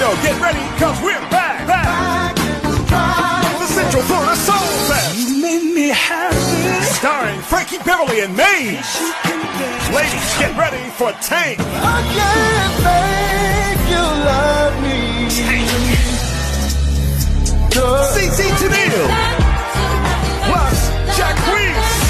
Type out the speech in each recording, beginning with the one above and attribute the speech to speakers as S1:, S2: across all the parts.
S1: Orlando. Get ready, cause we're back. The Central Florida Soul Fest.
S2: You made me happy.
S1: Starring Frankie Beverly and Maze. Ladies, get ready for Tank.
S2: I can't make you love me.
S1: TJ Chatman. Plus, Jacquees.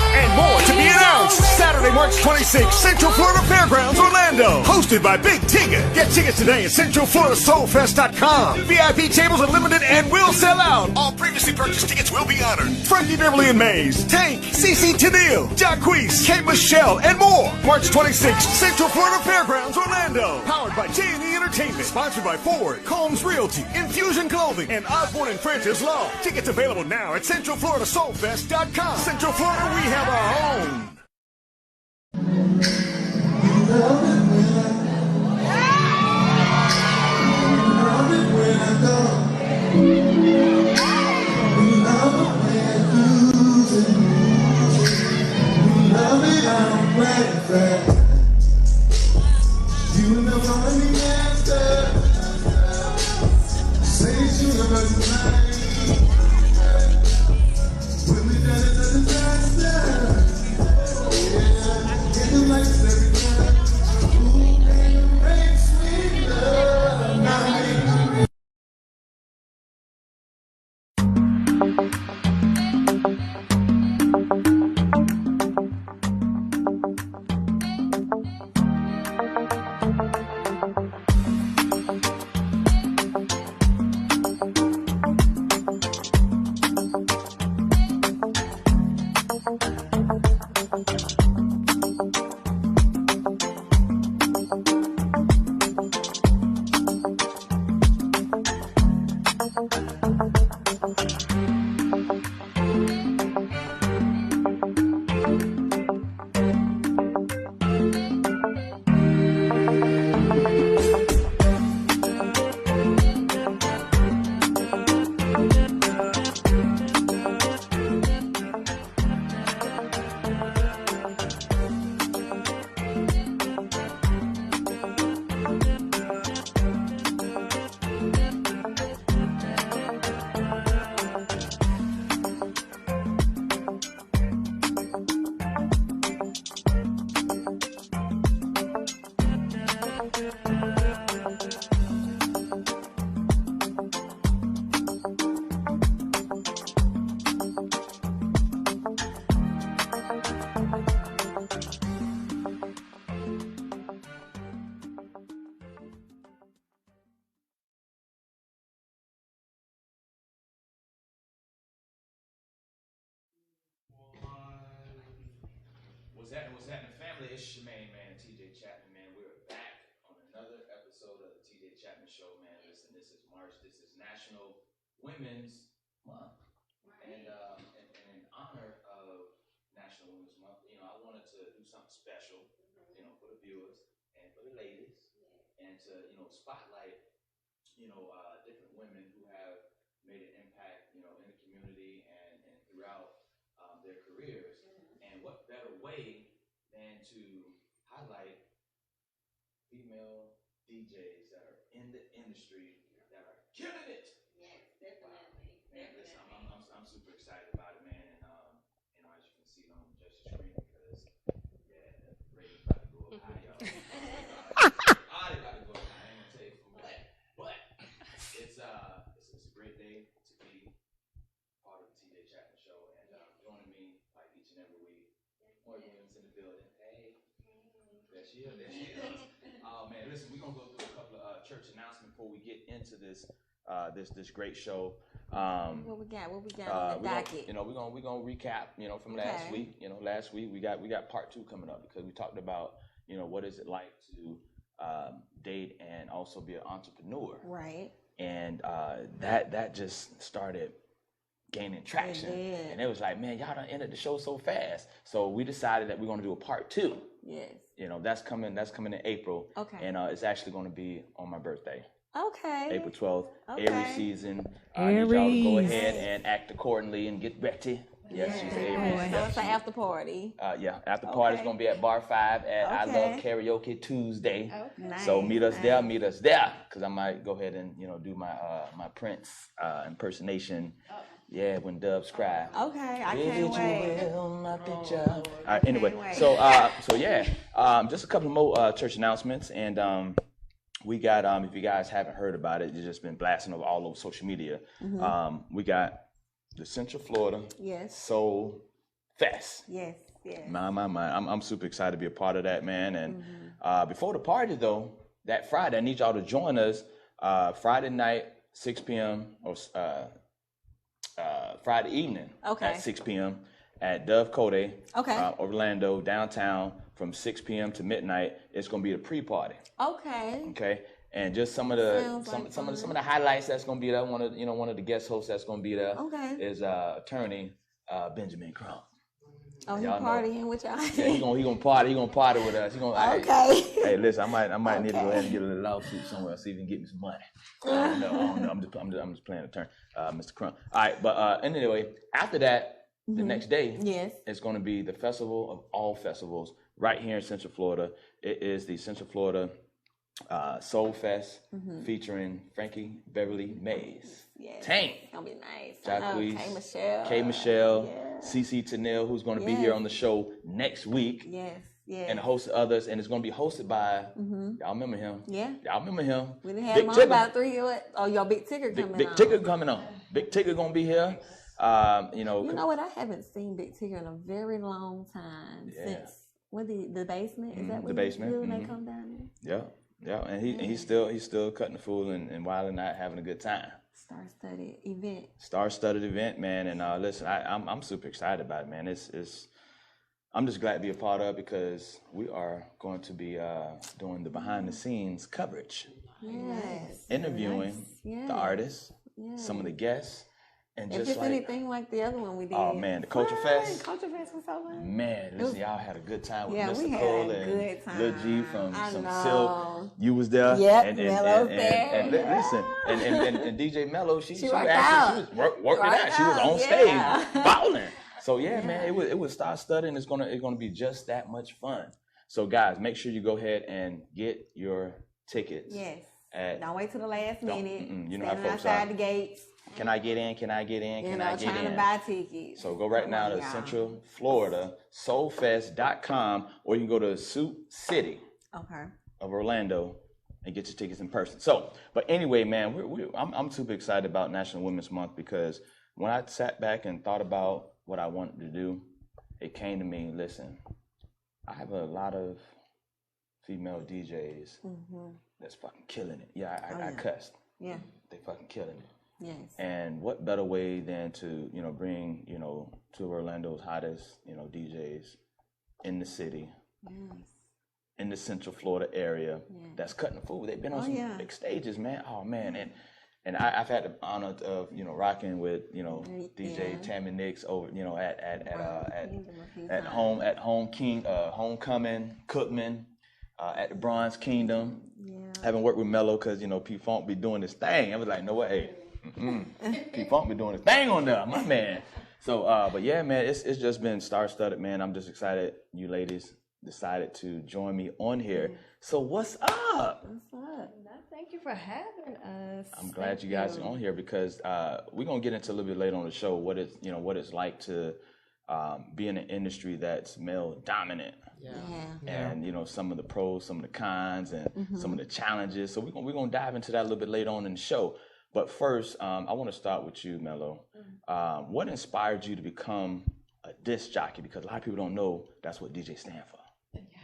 S1: And more to be announced. Saturday, March 26th, Central Florida Fairgrounds, Orlando. Hosted by Big Tigger. Get tickets today at CentralFloridaSoulFest.com. VIP tables are limited and will sell out. All previously purchased tickets will be honored. Frankie Beverly and Maze, Tank, CC Tennille, Jacquees, Kate Michelle, and more. March 26th, Central Florida Fairgrounds, Orlando. Powered by J&E Entertainment. Sponsored by Ford, Combs Realty, Infusion Clothing, and Osborne and Francis Law. Tickets available now at CentralFloridaSoulFest.com. Central Florida, we have our own.
S3: What's happening, family? It's your main man, TJ Chatman, man. We're back on another episode of the TJ Chatman Show, man. Listen, this is March. This is National Women's Month. And in honor of National Women's Month, you know, I wanted to do something special, you know, for the viewers and for the ladies, and to, you know, spotlight, you know, different women who have made an impact, you know, in the community and throughout their careers. And what better way than to highlight female DJs that are in the industry that are killing it.
S4: Yes, definitely.
S3: Man, listen, I'm super excited about it, man. And you know, as you can see on just the screen, because yeah, the rating's about to go up high, y'all. They about to go up high. I ain't gonna tell you from what, but it's a great day to be part of the TJ Chatman Show, and joining me like each and every week. More women's in the building. Hey, there she is. Oh man, listen, we're gonna go through a couple of church announcements before we get into this this great show.
S4: What we got on the docket?
S3: We're gonna recap, you know, from last week. You know, last week we got part 2 coming up, because we talked about, you know, what is it like to date and also be an entrepreneur.
S4: Right.
S3: And that just started gaining traction, and it was like, man, y'all done ended the show so fast. So we decided that we're going to do a part 2.
S4: Yes.
S3: You know, that's coming in April.
S4: Okay.
S3: And it's actually going to be on my birthday.
S4: Okay.
S3: April 12th.
S4: Okay.
S3: Aries season. I need y'all to go ahead and act accordingly and get ready. Yes, she's able.
S4: So it's an after party.
S3: Yeah, after party's gonna be at Bar 5 at I Love Karaoke Tuesday.
S4: Nice,
S3: So meet us there, because I might go ahead and do my my Prince impersonation. Yeah, when doves cry.
S4: Okay, I can't wait.
S3: All right, anyway, so yeah, just a couple more church announcements, and we got if you guys haven't heard about it, it's just been blasting all over social media. We got the Central Florida Soul Fest.
S4: Yes.
S3: My. I'm super excited to be a part of that, man. And before the party, though, that Friday, I need y'all to join us Friday night, 6 p.m. or Friday evening at 6 p.m. at Dove Code, Orlando, downtown, from 6 p.m. to midnight. It's going to be the pre-party. Okay. And just some of the some of the highlights that's going to be there. One of the guest hosts that's going to be there is attorney Benjamin Crump.
S4: Oh, he partying with y'all?
S3: Yeah, he gonna party. He gonna party with us. He gonna. Hey, listen, I might need to go ahead and get a little lawsuit somewhere, see if he can get me some money. I don't know. I'm just playing a turn, Mr. Crump. All right, but anyway, after that, the next day, it's gonna be the festival of all festivals right here in Central Florida. It is the Central Florida Soul Fest featuring Frankie Beverly Mays. Tank.
S4: It's gonna be nice.
S3: Jacquees, K. Michelle, CC Tennille, who's going to be here on the show next week. And a host of others, and it's going to be hosted by y'all remember him? Y'all remember him?
S4: We didn't have him about 3 or your Big Tigger coming on.
S3: Big Tigger coming on. Big Tigger going to be here.
S4: You know what? I haven't seen Big Tigger in a very long time since the basement. Is that what
S3: the basement?
S4: When they come down there?
S3: Yeah, and he's still cutting the fool and wilding out, having a good time. Star-studded event, man. And listen, I'm super excited about it, man. I'm just glad to be a part of it because we are going to be doing the behind-the-scenes coverage, interviewing the artists, some of the guests. And
S4: if
S3: just
S4: it's anything like the other one we did.
S3: Oh man, the Culture Fest.
S4: Culture Fest was so fun.
S3: Man, listen, y'all had a good time with Mr.
S4: we had
S3: Cole
S4: a
S3: and
S4: good time.
S3: Lil G from Silk. You was there.
S4: Yep,
S3: and
S4: Melo's there.
S3: And listen, and DJ Melo, she was working
S4: out.
S3: She was on stage balling. So man, it was star-studded, and it's gonna be just that much fun. So guys, make sure you go ahead and get your tickets.
S4: Yes. Don't wait till the last minute.
S3: You know how folks
S4: outside the gates.
S3: Can I get in? Can I get in? Can I get in?
S4: Trying to buy tickets.
S3: So go right now to Central Florida soulfest.com, or you can go to Sioux City of Orlando and get your tickets in person. So, but anyway, man, I'm super excited about National Women's Month because when I sat back and thought about what I wanted to do, it came to me, listen, I have a lot of female DJs that's fucking killing it. I cussed.
S4: Yeah.
S3: They fucking killing it.
S4: Yes.
S3: And what better way than to, bring, two of Orlando's hottest, DJs in the city, in the Central Florida area that's cutting food. They've been on some big stages, man. Oh man. And I've had the honor of, rocking with, DJ Tammy NYx over, at Homecoming, Cookman, at the Bronze Kingdom. Having worked with Melo because, P-Funk be doing this thing. I was like, no way, hey. P-Funk be doing his thing on there, my man. So, but yeah, man, it's just been star-studded, man. I'm just excited you ladies decided to join me on here. So what's up?
S5: Thank you for having us.
S3: I'm glad you guys are on here because we're gonna get into a little bit later on the show what it's like to be in an industry that's male dominant. And some of the pros, some of the cons, and some of the challenges. So we're gonna dive into that a little bit later on in the show. But first, I want to start with you, Melo. What inspired you to become a disc jockey? Because a lot of people don't know that's what DJ stand for.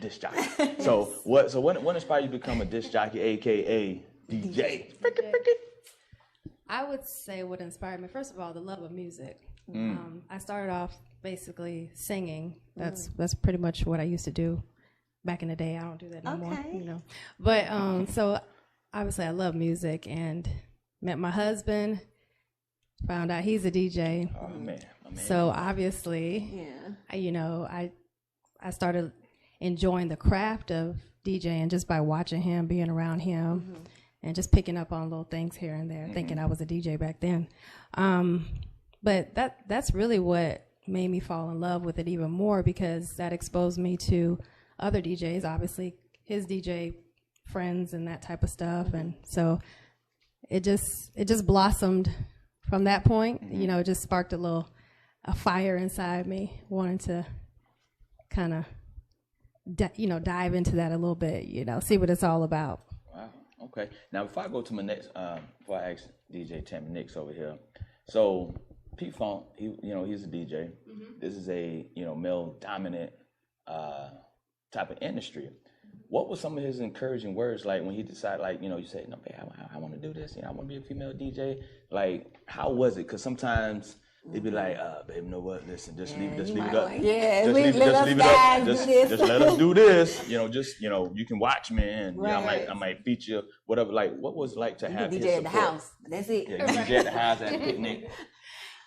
S3: Disc jockey. So what inspired you to become a disc jockey, aka DJ?
S5: I would say what inspired me, first of all, the love of music. I started off basically singing. That's pretty much what I used to do back in the day. I don't do that anymore, But so obviously I love music and met my husband, found out he's a DJ.
S3: Oh man.
S5: So obviously, I started enjoying the craft of DJing just by watching him, being around him, and just picking up on little things here and there, thinking I was a DJ back then. But that's really what made me fall in love with it even more, because that exposed me to other DJs, obviously his DJ friends and that type of stuff. And so it just blossomed from that point. You know, it just sparked a fire inside me, wanting to kind of dive into that a little bit, see what it's all about.
S3: Wow. Okay. Now, before I go to my next, before I ask DJ Tammy NYx over here, so P Funk, he's a DJ. This is a male dominant type of industry. What were some of his encouraging words like when he decided, like, you said, no, babe, I want to do this, I want to be a female DJ. Like, how was it? Because sometimes it'd be like, babe, you know what? Listen, just leave it up. Just let us do this. You can watch me, and I might feature whatever. Like, what was it like to have
S4: DJ
S3: his
S4: at the
S3: support?
S4: house? That's it.
S3: Yeah, DJ at the house at the picnic.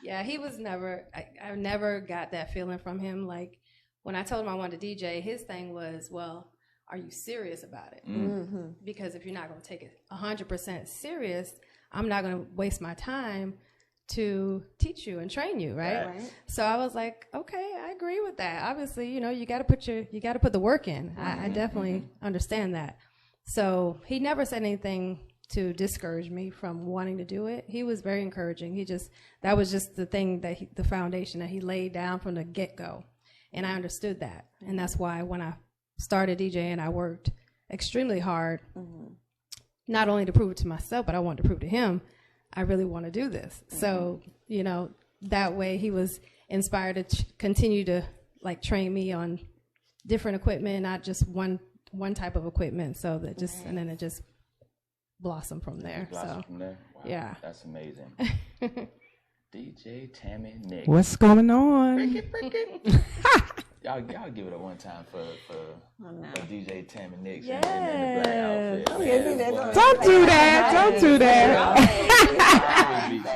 S5: Yeah, he was never. I never got that feeling from him. Like, when I told him I wanted to DJ, his thing was, well, are you serious about it? Because if you're not going to take it 100% serious, I'm not going to waste my time to teach you and train you, right? So I was like, okay, I agree with that. Obviously, you got to put the work in. I definitely understand that. So he never said anything to discourage me from wanting to do it. He was very encouraging. That was just the thing the foundation that he laid down from the get-go. And I understood that. And that's why when I started DJing, I worked extremely hard, not only to prove it to myself, but I wanted to prove to him, I really want to do this. So, that way he was inspired to continue to train me on different equipment, not just one type of equipment. So that and then it just blossomed from there.
S3: Wow,
S5: yeah,
S3: that's amazing. DJ Tammy NYx.
S6: What's going on?
S3: Break it. Y'all give it a one time for DJ Tammy NYx in the black outfit.
S6: Don't do that. Don't do that.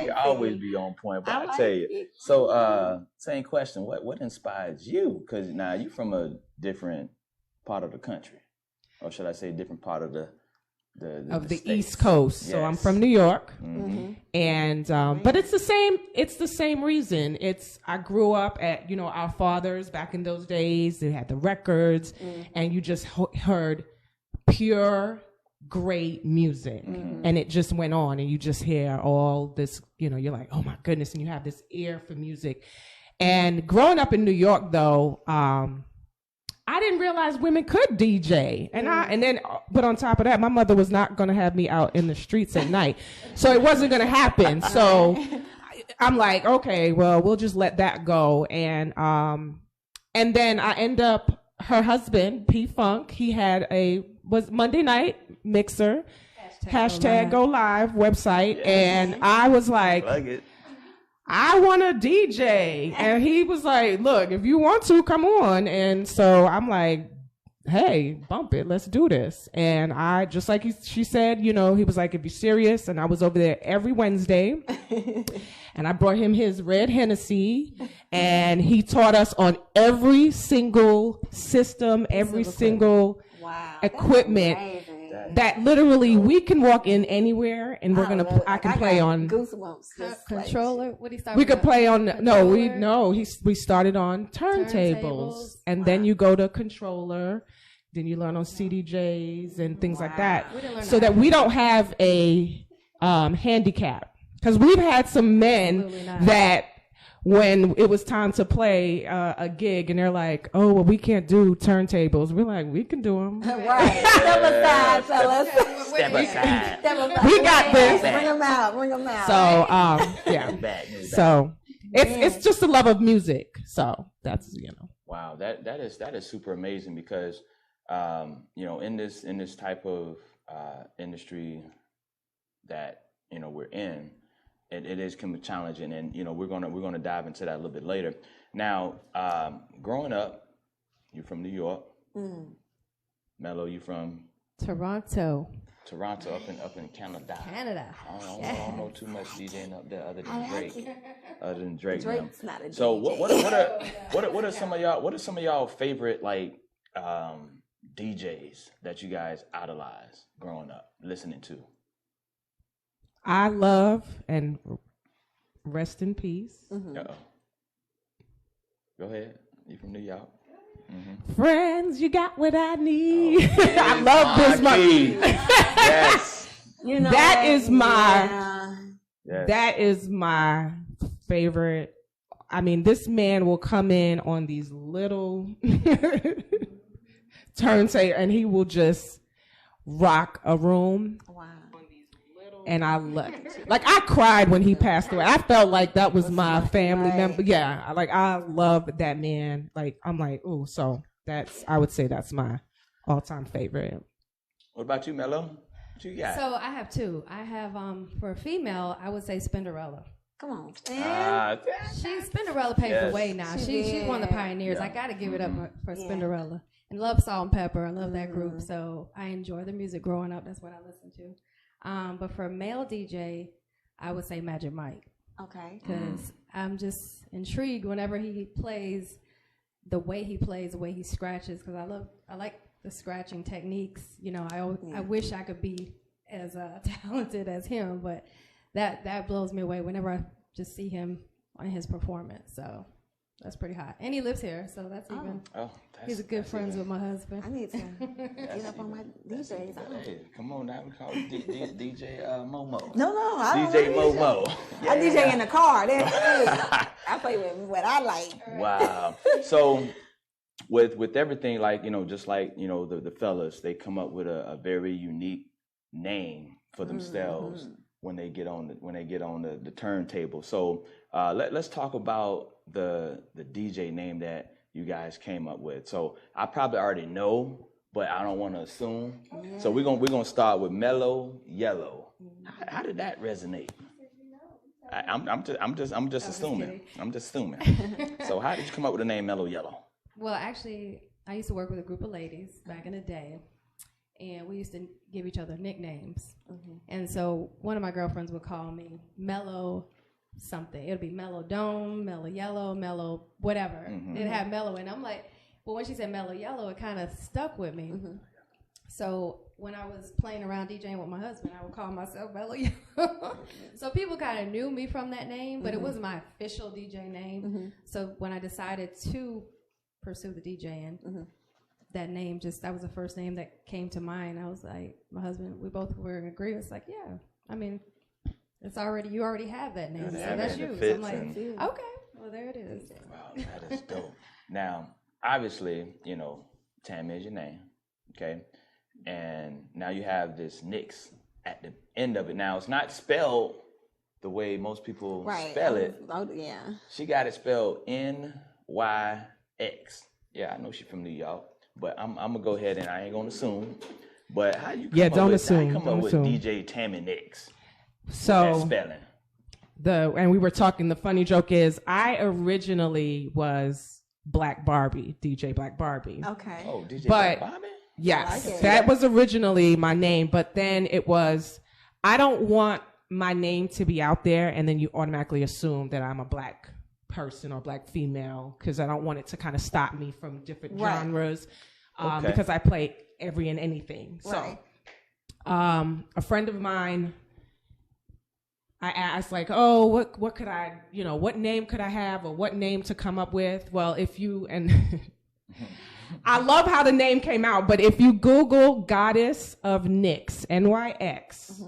S3: She always be on point. But I tell you. So same question. What inspires you? Because now you from a different part of the country, or should I say different part of the
S6: East Coast. Yes. So I'm from New York, and but it's the same reason. I grew up at our fathers back in those days. They had the records, and you just heard pure great music, and it just went on, and you just hear all this. You're like, oh my goodness, and you have this ear for music. And growing up in New York, though. I didn't realize women could DJ, but on top of that, my mother was not going to have me out in the streets at night, so it wasn't going to happen. So I'm like, okay, well, we'll just let that go, and then I end up her husband P Funk. He had was Monday Night Mixer hashtag Go Live website, and I was like I want to DJ. And he was like, look, if you want to, come on. And so I'm like, hey, bump it. Let's do this. And I, just like she said, he was like, if you're serious. And I was over there every Wednesday. And I brought him his red Hennessy. And he taught us on every single system, every single equipment. That literally we can walk in anywhere and I can play on
S4: goosebumps.
S5: Controller. What do you start?
S6: We could play on we started on turntables, and then you go to controller, then you learn on CDJs and things like that, so that we don't have a handicap, because we've had some men that when it was time to play a gig and they're like, oh, well, we can't do turntables. We're like, we can do them.
S4: Right. Step aside, fellas.
S3: Step aside.
S6: We got this.
S4: Bring them out.
S6: So, yeah. So it's just the love of music. So that's,
S3: Wow, that is super amazing, because, in this type of industry that, we're in, it is can be challenging, and we're gonna dive into that a little bit later. Now, growing up, you're from New York. Melo, you from
S5: Toronto,
S3: up in Canada. I don't know too much DJing up there other than Drake.
S4: Drake's not a DJ.
S3: So what are some of y'all favorite DJs that you guys idolize growing up, listening to?
S6: I love, and rest in peace,
S3: Go ahead. You from New York? Mm-hmm.
S6: Friends, you got what I need. I love this movie.
S3: Yes.
S4: You know,
S6: that is my
S3: Yes.
S6: that is my favorite. I mean, this man will come in on these little turntable and he will just rock a room.
S4: Wow.
S6: And I love it. Like, I cried when he passed away. I felt like that was my family member. Yeah, like, I love that man. Like, I'm like, ooh, so I would say that's my all-time favorite.
S3: What about you, Melo? What you got?
S5: So I have two. I have, for a female, I would say Spinderella.
S4: Come on.
S5: Spinderella paved the way now. She's one of the pioneers.
S3: Yeah.
S5: I got to give it up for Spinderella. And love Salt and Pepper. I love that group. So I enjoy the music growing up. That's what I listen to. But for a male DJ, I would say Magic Mike.
S4: Okay.
S5: Because I'm just intrigued whenever he plays, the way he scratches. Because I like the scratching techniques. You know, I wish I could be as talented as him, but that blows me away whenever I just see him on his performance. So that's pretty hot. And he lives here, so that's even. He's a good friends with my husband.
S4: I need to get up on my DJs.
S3: Hey, come on now. We call it DJ Momo.
S4: No, I don't
S3: DJ
S4: know
S3: Momo.
S4: I DJ in the car. That's it. I play with what I like.
S3: Wow. So with everything, like, you know, just like, you know, the fellas, they come up with a very unique name for themselves when they get on the turntable. So let's talk about the DJ name that you guys came up with. So I probably already know, but I don't want to assume. Yeah. So we're gonna start with Melo Yelo. How did that resonate? I'm just assuming. I'm just assuming. So how did you come up with the name Melo Yelo?
S5: Well, actually, I used to work with a group of ladies back in the day, and we used to give each other nicknames. And so one of my girlfriends would call me Mellow something. It'll be Mellow Dome, Mellow Yellow, Mellow whatever. It had Mellow, and I'm like, but when she said Mellow Yellow, it kind of stuck with me. So when I was playing around DJing with my husband, I would call myself Mellow Yellow. So people kind of knew me from that name, but it wasn't my official DJ name. So when I decided to pursue the DJing, that name that was the first name that came to mind. I was like, my husband, we both were in agreement. It's like, yeah, I mean, you already have that name, so that's you. So I'm like, okay, well, there it is.
S3: Wow, that is dope. Now, obviously, you know, Tammy is your name, okay? And now you have this NYx at the end of it. Now, it's not spelled the way most people spell it.
S4: Oh, yeah.
S3: She got it spelled NYX. Yeah, I know she's from New York, but I'm going to go ahead and I ain't going to assume. But how you come up with DJ Tammy NYx?
S6: So
S3: spelling.
S6: And we were talking, the funny joke is I originally was Black Barbie, DJ Black Barbie.
S4: Okay.
S3: Oh, DJ Black Barbie?
S6: Yes, that was originally my name, but then it was, I don't want my name to be out there and then you automatically assume that I'm a black person or black female, because I don't want it to kind of stop me from different genres, because I play every and anything. So a friend of mine, I asked, like, oh, what could I, you know, what name could I have or what name to come up with? Well, I love how the name came out, but if you Google Goddess of NYX, NYX,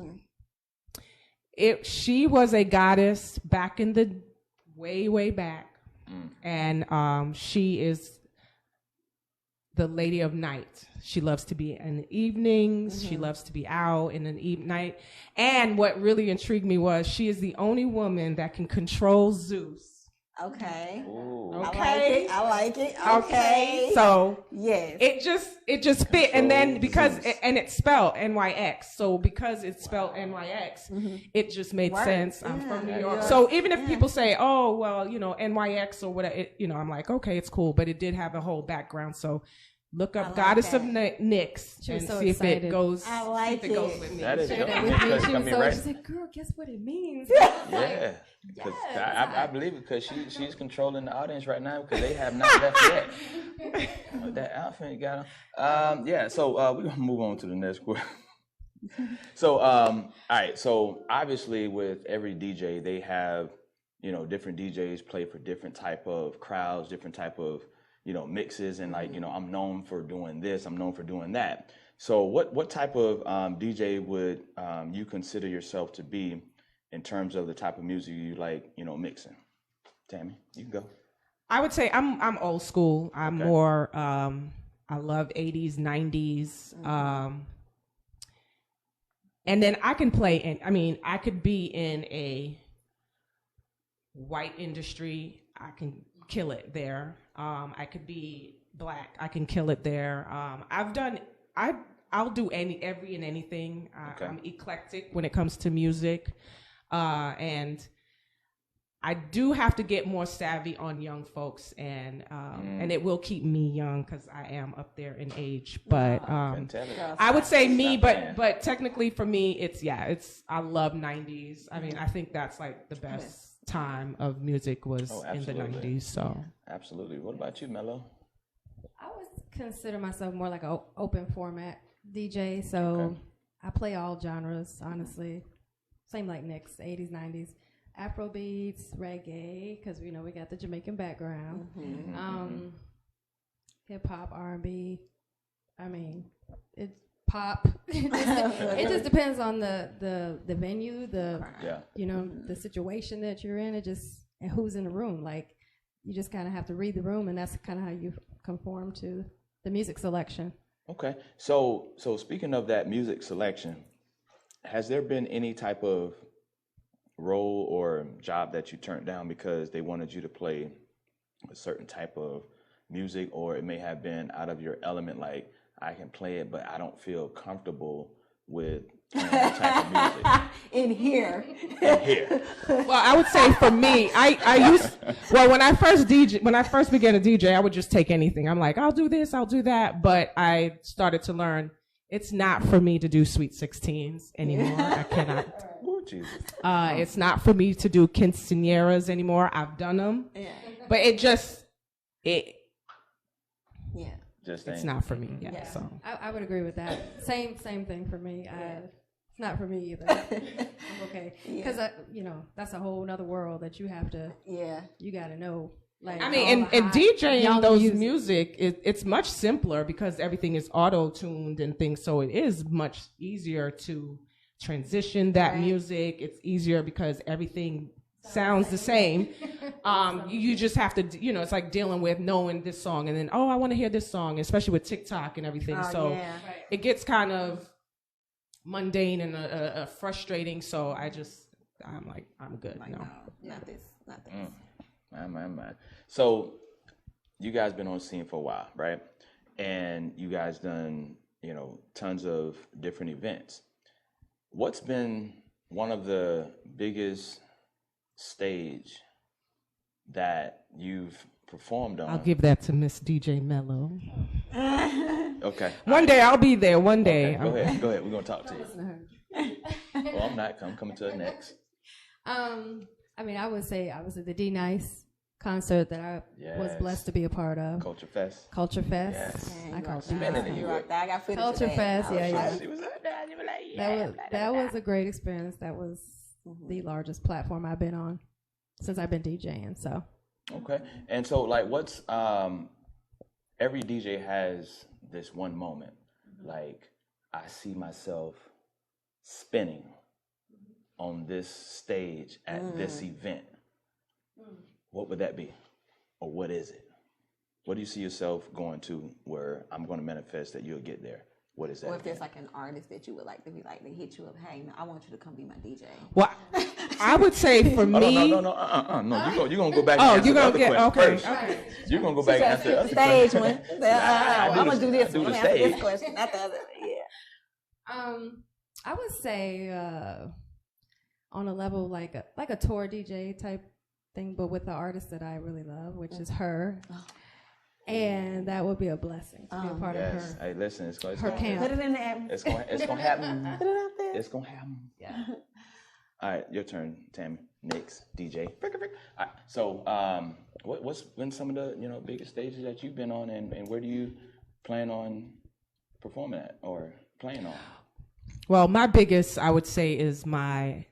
S6: she was a goddess back in the way back, and she is the lady of night. She loves to be in the evenings. She loves to be out in the night. And what really intrigued me was she is the only woman that can control Zeus.
S4: Okay.
S3: Ooh.
S6: Okay.
S4: I like it.
S6: Okay. So
S4: yes,
S6: it just fit, and then because it's spelled NYX, so because it's spelled NYX, it just made sense. I'm from New York, so even if people say, "Oh, well, you know, NYX or whatever," I'm like, okay, it's cool, but it did have a whole background. So look up Goddess of NYX and see if it goes.
S4: I like it.
S6: Goes with me.
S3: That is dope.
S5: She said, "Girl, guess what it means?"
S3: Yeah. Because I believe it, because she's controlling the audience right now because they have not left yet. That outfit got on. So we're going to move on to the next question. So, all right. So obviously with every DJ, they have,
S7: different DJs play for different type of crowds, different type of, mixes, and like, I'm known for doing this, I'm known for doing that. So what type of DJ would you consider yourself to be in terms of the type of music you like, mixing? Tammy, you can go.
S6: I would say I'm old school. I'm more, I love 80s, 90s. And then I can play I could be in a white industry, I can kill it there. I could be black, I can kill it there. I'll do every and anything. I'm eclectic when it comes to music. And I do have to get more savvy on young folks, and it will keep me young because I am up there in age. But I would say me, but technically for me, I love 90s. I mean, I think that's like the best time of music was in the 90s. So
S7: absolutely. What about you, Melo?
S5: I would consider myself more like an open format DJ. So I play all genres, honestly. Same like NYx, 80s, 90s. Afro beats, reggae, because we got the Jamaican background. Hip hop, R&B. I mean, it's pop. It just depends on the venue, the situation that you're in. And who's in the room. Like, you just kind of have to read the room, and that's kind of how you conform to the music selection.
S7: Okay, so speaking of that music selection, has there been any type of role or job that you turned down because they wanted you to play a certain type of music, or it may have been out of your element, like I can play it but I don't feel comfortable with playing that type of music
S4: in here.
S6: Well, I would say for me, when I first began to DJ, I would just take anything. I'm like, I'll do this, I'll do that, but I started to learn it's not for me to do Sweet 16s anymore. I cannot.
S7: Jesus.
S6: It's not for me to do quinceañeras anymore. I've done them, but it's not for me. So
S5: I would agree with that. Same thing for me. It's not for me either. I'm okay because that's a whole nother world that you have to. You got to know. Like,
S6: I mean, and DJing those music, it's much simpler because everything is auto-tuned and things. So it is much easier to transition that music. It's easier because everything sounds the same. You just have to, it's like dealing with knowing this song and then, I want to hear this song, especially with TikTok and everything. It gets kind of mundane and frustrating. So I'm like, I'm good.
S4: Like, no, not this.
S7: Man. So you guys been on the scene for a while, right? And you guys done, tons of different events. What's been one of the biggest stage that you've performed on?
S6: I'll give that to Miss DjMelo.
S7: Okay.
S6: One day I'll be there. One day.
S7: Okay, go ahead. We're gonna talk to you. Well, I'm not. I'm coming to the next.
S5: I would say I was at the D-Nice concert that I was blessed to be a part of.
S7: Culture Fest.
S5: Yes.
S4: I got footage
S5: Culture Fest,
S7: She was like,
S5: that was a great experience. That was the largest platform I've been on since I've been DJing. So.
S7: Okay, and so like, what's every DJ has this one moment, like I see myself spinning on this stage at this event. What would that be? Or what is it? What do you see yourself going to where I'm going to manifest that you'll get there? What is that?
S4: Or if there's like an artist that you would like to be like, they hit you up, hey, I want you to come be my DJ.
S6: Well, I would say for me.
S7: No. You're going to go back and answer the other question first.
S6: Okay.
S7: You're going to go back and answer the other
S4: stage
S7: question.
S4: I'm going to do this one. I'm
S7: the
S4: going to answer this
S7: stage.
S4: question, not the other.
S5: I would say on a level like a tour DJ type thing, but with the artist that I really love, which is her. And that would be a blessing to be a part of her.
S7: Hey, listen, it's going
S5: her
S7: to
S5: camp.
S4: Put it in the atmosphere.
S7: It's going to happen.
S4: Put it out there.
S7: It's going to happen.
S5: Yeah.
S7: All right, your turn, Tammy NYx DJ. All right, so what's been some of the biggest stages that you've been on, and where do you plan on performing at or playing on?
S6: Well, my biggest, I would say, is my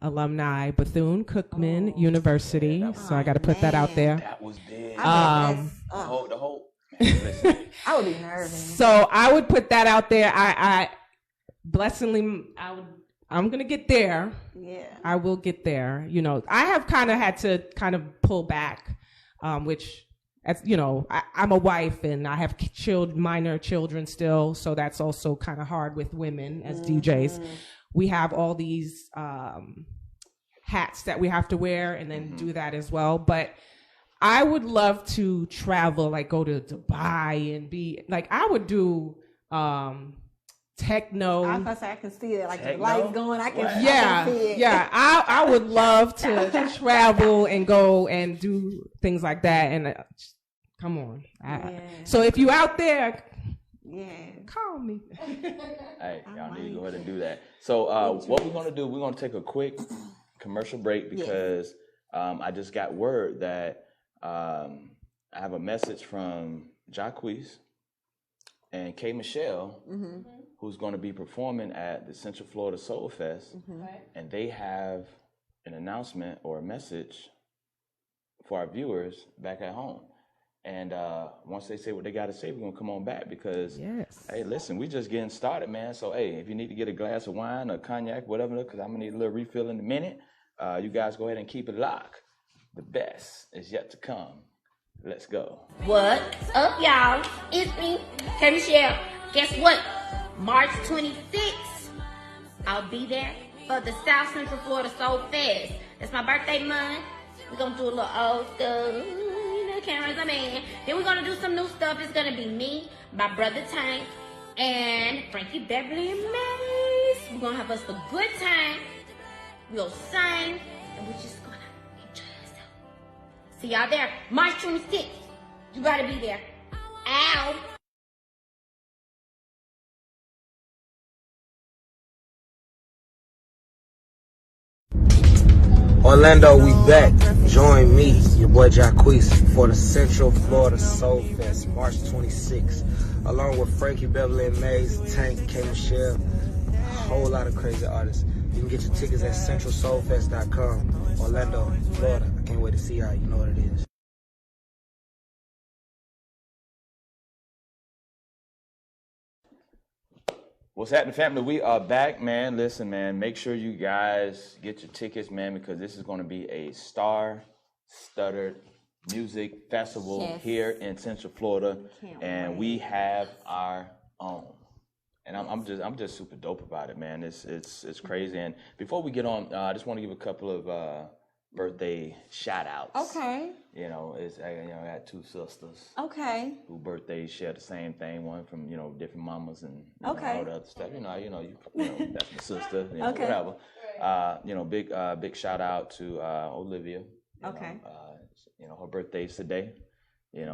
S6: alumni, Bethune-Cookman University. So I got to put that out there.
S7: That was big.
S4: The
S7: whole. Listen.
S4: I would be nervous.
S6: So I would put that out there. I blessingly, I'm gonna get there.
S4: Yeah,
S6: I will get there. You know, I have kind of had to pull back, which, as you know, I'm a wife and I have minor children still, so that's also kind of hard with women as DJs. We have all these hats that we have to wear and then do that as well. But I would love to travel, like go to Dubai and be like, I would do techno.
S4: I was say I can see it, like the lights going. I can see it.
S6: Yeah. I would love to travel and go and do things like that. And come on. So if you out there, call me.
S7: Hey, y'all need to go ahead and do that. So what we're gonna do? We're gonna take a quick commercial break because I just got word that I have a message from Jacquees and K. Michelle, who's going to be performing at the Central Florida Soul Fest, and they have an announcement or a message for our viewers back at home. And once they say what they got to say, we're going to come on back because, hey, listen, we just getting started, man. So, hey, if you need to get a glass of wine or cognac, whatever, because I'm going to need a little refill in a minute, you guys go ahead and keep it locked. The best is yet to come. Let's go.
S8: What's up, y'all? It's me, K. Michelle. Guess what? March 26th, I'll be there for the South Central Florida Soul Fest. That's my birthday month. We're going to do a little old stuff. You know, cameras, then we're going to do some new stuff. It's going to be me, my brother Tank, and Frankie Beverly and Mace. We're going to have us a good time. We'll sing, and we're just going to enjoy ourselves. See y'all there, March 26th. You got to be there. Ow.
S9: Orlando, we back. Join me, your boy Jacquees, for the Central Florida Soul Fest, March 26th, along with Frankie Beverly and Maze, Tank, K. Michelle, a whole lot of crazy artists. You can get your tickets at centralsoulfest.com. Orlando, Florida. I can't wait to see y'all. You know what it is.
S7: What's happening, family? We are back, man. Listen, man, make sure you guys get your tickets, man, because this is going to be a star-studded music festival here in Central Florida, and we have our own. And I'm just super dope about it, man. It's crazy. And before we get on, I just want to give a couple of birthday shout outs.
S4: Okay.
S7: You know, I got two sisters.
S4: Okay.
S7: Whose birthdays share the same thing. One from, different mamas and all the other stuff. You know, that's my sister. Whatever. Big shout out to Olivia.
S4: Okay.
S7: Her birthday's today.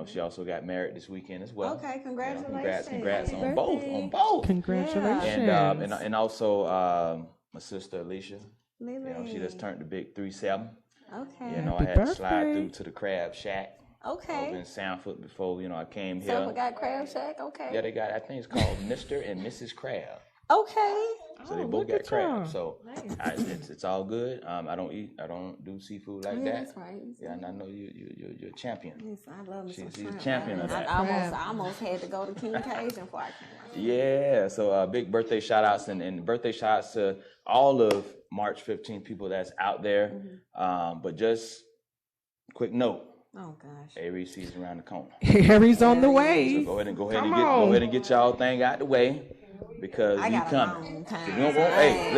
S7: She also got married this weekend as well.
S4: Okay, congratulations.
S7: Congrats on both.
S6: Congratulations.
S7: Yeah. And also my sister Alicia.
S4: Lily.
S7: She just turned the big 37.
S4: Okay.
S7: I had to slide through to the Crab Shack.
S4: Okay.
S7: Over in Soundfoot before, I came here.
S4: So we got Crab Shack, okay.
S7: Yeah, they got, I think it's called Mr. and Mrs. Crab.
S4: Okay.
S7: So they both got crab. So it's all good. I don't do seafood like that.
S4: That's right.
S7: Yeah, and I know you're a champion.
S4: Yes, I love me some
S7: She's
S4: shrimp.
S7: a champion of that.
S4: I almost had to go to King Cajun before I came.
S7: Yeah, so big birthday shout outs and birthday shout outs to all of March 15th people that's out there. But just quick note.
S4: Oh gosh.
S7: Aries season around the corner.
S6: Aries on the way.
S7: So go ahead and get y'all thing out the way because we coming. We don't want,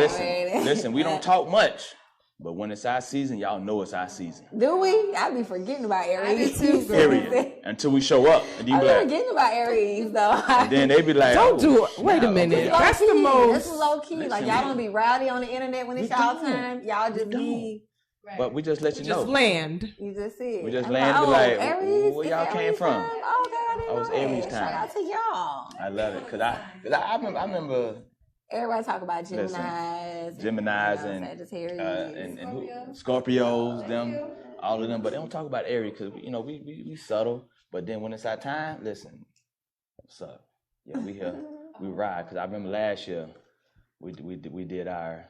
S7: listen, we don't talk much. But when it's our season, y'all know it's our season.
S4: Do we? I be forgetting about Aries too.
S7: Period. Until we show up. And
S4: I be forgetting about Aries though.
S7: And then they be like,
S6: don't do it. Wait a minute. That's the most.
S4: This is low key.
S7: Listen,
S4: like y'all don't be rowdy on the internet when it's y'all time. Y'all just be.
S7: Right. But we just let you know.
S6: Just land.
S4: You just see it.
S7: We just land and be like,
S4: Aries,
S7: where y'all came from?
S4: Oh, God, I
S7: was Aries time.
S4: Shout out to y'all.
S7: I love it. Because I remember.
S4: Everybody talk about Geminis.
S7: Geminis and
S4: Sagittarius.
S7: and Scorpios, them, all of them. But they don't talk about Aries because, we subtle. But then when it's our time, listen, what's up? Yeah, we here. We ride. Because I remember last year, we did our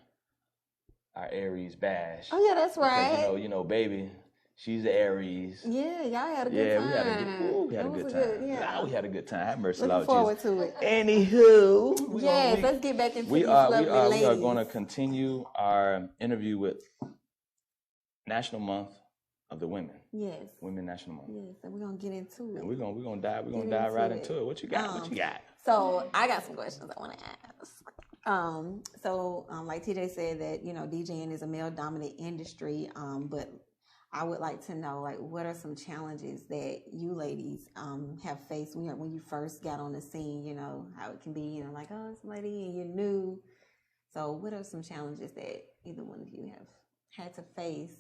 S7: Aries bash.
S4: Oh yeah, that's right.
S7: Because, you know, baby, she's the Aries.
S4: Yeah, y'all had a good time.
S7: We had a good time. We had a good time. Have mercy,
S4: Looking forward to it.
S7: Anywho,
S4: let's get back into
S7: we
S4: these
S7: are going to continue our interview with National Month of the Women.
S4: Yes.
S7: Women National Month.
S4: Yes, and we're gonna get into it.
S7: And we're gonna dive right into it. What you got?
S4: So I got some questions I want to ask. Like TJ said that, you know, DJing is a male dominant industry, but I would like to know, like, what are some challenges that you ladies have faced when you first got on the scene? You know, how it can be, you know, like, oh, it's a lady and you're new. So what are some challenges that either one of you have had to face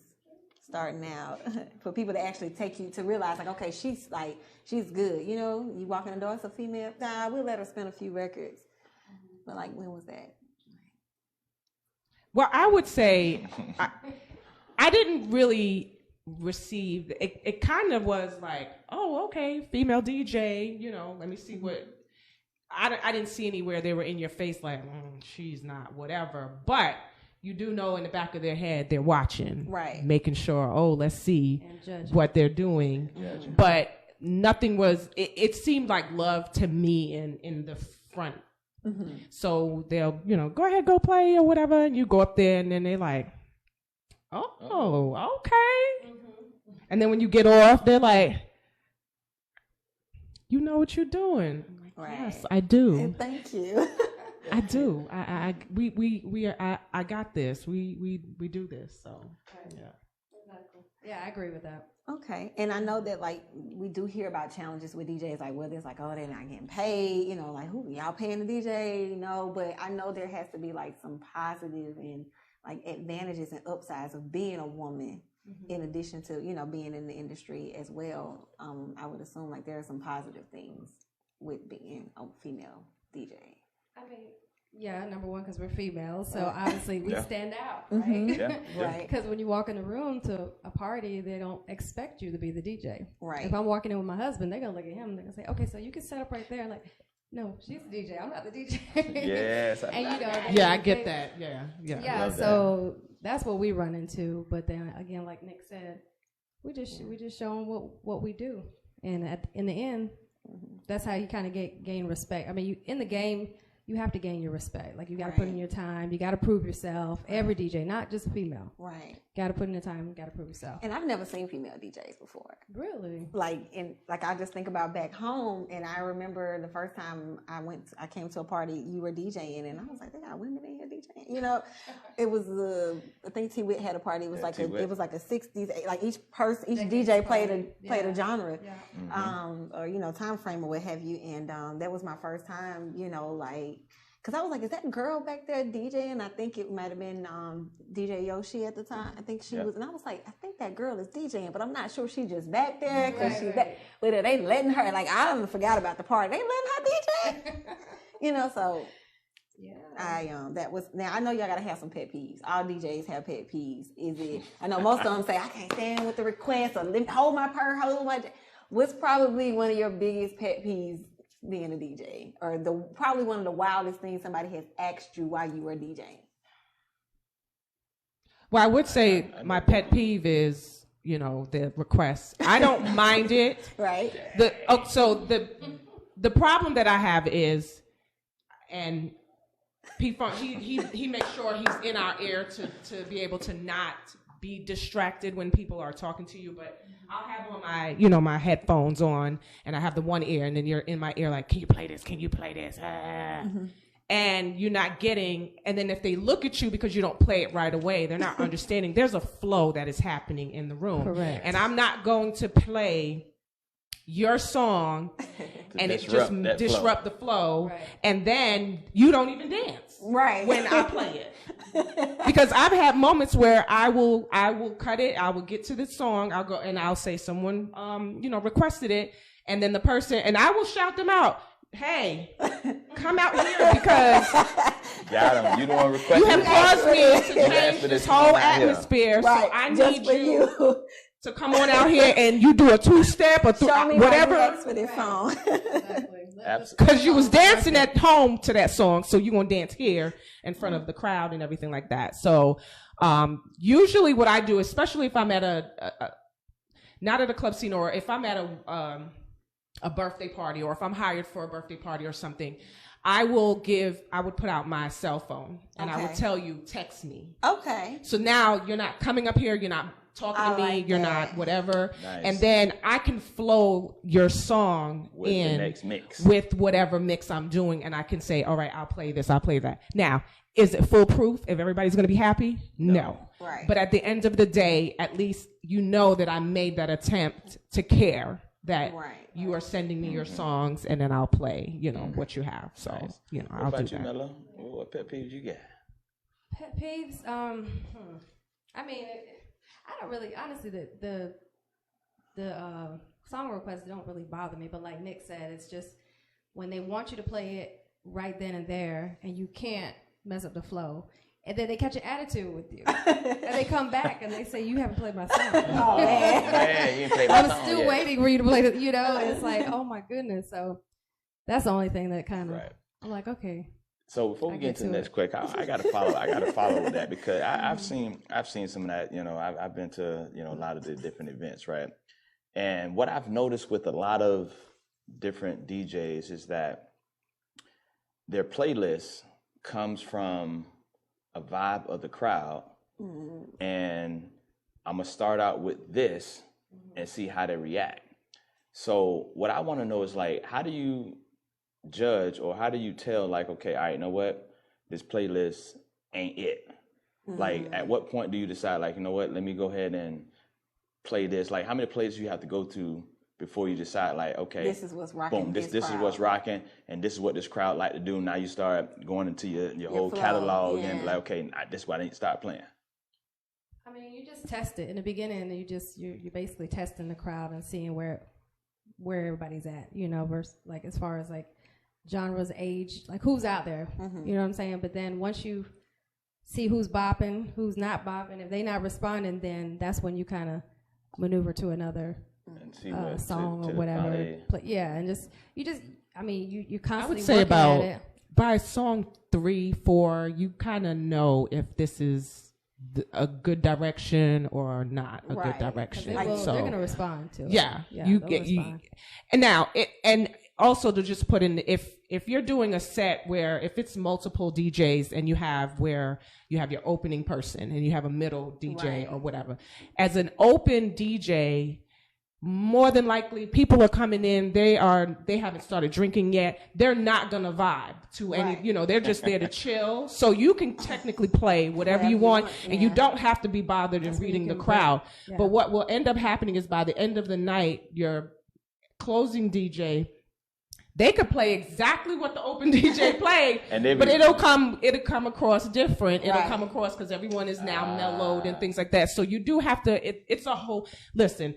S4: starting out for people to actually take you to realize, like, okay, she's good, you know, you walk in the door, it's a female, we'll let her spin a few records. But like, when was that?
S6: Well, I would say I didn't really receive it. It kind of was like, oh, okay, female DJ, you know, let me see what. I didn't see anywhere they were in your face like, she's not whatever, but you do know in the back of their head they're watching,
S4: right?
S6: Making sure, let's see what they're doing. But nothing was. It seemed like love to me in the front. Mm-hmm. So they'll, you know, go ahead, go play or whatever, and you go up there, and then they're like, oh, okay. Mm-hmm. And then when you get off, they're like, you know what you're doing. Right. Yes, I do.
S4: Thank you.
S6: I do. I got this. We do this. So yeah.
S5: Exactly. Yeah, I agree with that.
S4: Okay. And I know that, like, we do hear about challenges with DJs, like, whether it's like, oh, they're not getting paid, you know, like, who y'all paying the DJ, you know, but I know there has to be like some positive and like advantages and upsides of being a woman, in addition to, you know, being in the industry as well. I would assume like there are some positive things with being a female DJ.
S5: I mean, yeah, number one, because we're females, so obviously we stand out, right?
S4: Mm-hmm.
S5: Right. Because when you walk in a room to a party, they don't expect you to be the DJ.
S4: Right.
S5: If I'm walking in with my husband, they're going to look at him and they're going to say, okay, so you can set up right there. Like, no, she's the DJ. I'm not the DJ.
S7: Yes.
S5: And, you know,
S6: yeah, I get that. Yeah,
S5: so that's what we run into. But then, again, like Nick said, we just show them what we do. And in the end, that's how you kind of gain respect. I mean, in the game, you have to gain your respect. Like, you got to put in your time. You got to prove yourself. Every DJ, not just female.
S4: Right.
S5: Got to put in the time. Got to prove yourself.
S4: And I've never seen female DJs before.
S5: Really?
S4: Like I just think about back home, and I remember the first time I came to a party, you were DJing, and I was like, they got women in here DJing. You know, it was I think T-Wit had a party. It was like a 60s, like each DJ played a genre, or, you know, time frame or what have you. And that was my first time, you know, like, because I was like, is that girl back there DJing? I think it might have been DJ Yoshi at the time. I think she was. And I was like, I think that girl is DJing, but I'm not sure she just back there because she's back. But they letting her, like, I forgot about the party. They letting her DJ. You know, so yeah. That was, now I know y'all got to have some pet peeves. All DJs have pet peeves. I know most of them say, I can't stand with the request, or hold my purse, hold my. What's probably one of your biggest pet peeves being a DJ, or probably one of the wildest things somebody has asked you while you were DJing?
S6: Well, I would say my pet peeve is, you know, the requests. I don't mind it.
S4: Right.
S6: So the problem that I have is, and P-Funk, he makes sure he's in our ear to be able to not be distracted when people are talking to you, but I'll have on my, you know, my headphones on, and I have the one ear, and then you're in my ear like, can you play this? Can you play this? And you're not getting, and then if they look at you because you don't play it right away, they're not understanding. There's a flow that is happening in the room. Correct. And I'm not going to play your song and it just disrupt the flow, right. And then you don't even dance when I play it. Because I've had moments where I will cut it, I will get to the song, I'll go and I'll say someone you know, requested it, and then the person, and I will shout them out, hey, come out here, because
S7: got him. You don't want to request.
S6: You have caused me to change this whole atmosphere, right. So I need you to come on out here and you do a two-step or whatever.
S4: For their phone.
S5: Exactly.
S7: Absolutely.
S6: Because you was dancing at home to that song, so you're going to dance here in front of the crowd and everything like that. So usually what I do, especially if I'm at not at a club scene, or if I'm at a birthday party, or if I'm hired for a birthday party or something, I would put out my cell phone and I would tell you, text me. Okay. So now you're not coming up here, you're not talking to me, you're not whatever. Nice. And then I can flow your song with in the next mix. With whatever mix I'm doing, and I can say, all right, I'll play this, I'll play that. Now, is it foolproof if everybody's going to be happy? No. Right. But at the end of the day, at least you know that I made that attempt to care that you are sending me your songs, and then I'll play, what you have. So, I'll do that.
S7: Mello? What pet peeves you got?
S5: Pet peeves? I mean, I don't really, honestly, the song requests don't really bother me, but like Nick said, it's just when they want you to play it right then and there, and you can't mess up the flow. And then they catch an attitude with you. And they come back and they say, you haven't played my song. Oh, man. You ain't played my song I'm still waiting for you to play it, It's like, oh, my goodness. So that's the only thing that kind of, I'm like, okay.
S7: So before we get into the next quick, I got to follow with that, because I've seen some of that, I've been to, a lot of the different events, right? And what I've noticed with a lot of different DJs is that their playlist comes from a vibe of the crowd, and I'm gonna start out with this and see how they react. So what I want to know is, like, how do you judge, or how do you tell, like, okay, all right, you know what, this playlist ain't it? Like, at what point do you decide, like, you know what, let me go ahead and play this? Like, how many plays do you have to go to before you decide, like, okay,
S4: this is what's rocking.
S7: Boom, this is what's rocking, and this is what this crowd like to do. Now you start going into your whole flow, catalog, and like, okay, this is what I need to start playing.
S5: I mean, you just test it in the beginning. You're basically testing the crowd and seeing where everybody's at, versus, like, as far as like genres, age, like who's out there, you know what I'm saying? But then once you see who's bopping, who's not bopping, if they not responding, then that's when you kind of maneuver to another song or whatever. And you constantly
S6: I would say
S5: working
S6: about
S5: at it.
S6: By song 3, 4, you kind of know if this is a good direction or not a good direction.
S5: They're going to respond to it.
S6: Yeah, and also to just put in, if you're doing a set where, if it's multiple DJs and you have your opening person and you have a middle DJ or whatever, as an open DJ, more than likely people are coming in, they haven't started drinking yet, they're not gonna vibe to any, they're just there to chill. So you can technically play whatever you want, and you don't have to be bothered in reading the crowd. But what will end up happening is, by the end of the night, your closing DJ, they could play exactly what the open DJ played, but it'll come across different. It'll come across, because everyone is now mellowed and things like that. So you do have to, it's a whole, listen,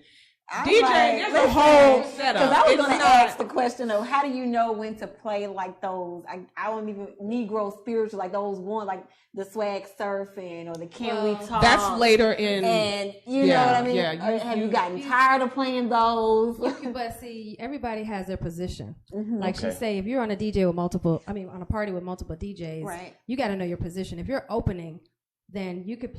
S6: there's a whole setup.
S4: Because I was going to ask the question of, how do you know when to play like those? I don't even Negro spiritual, like those one, like the swag surfing or the Can We Talk.
S6: That's later in,
S4: and you know what I mean. Have you gotten tired of playing those?
S5: But see, everybody has their position. Like she say, if you're on a DJ with multiple, on a party with multiple DJs, you got to know your position. If you're opening, then you could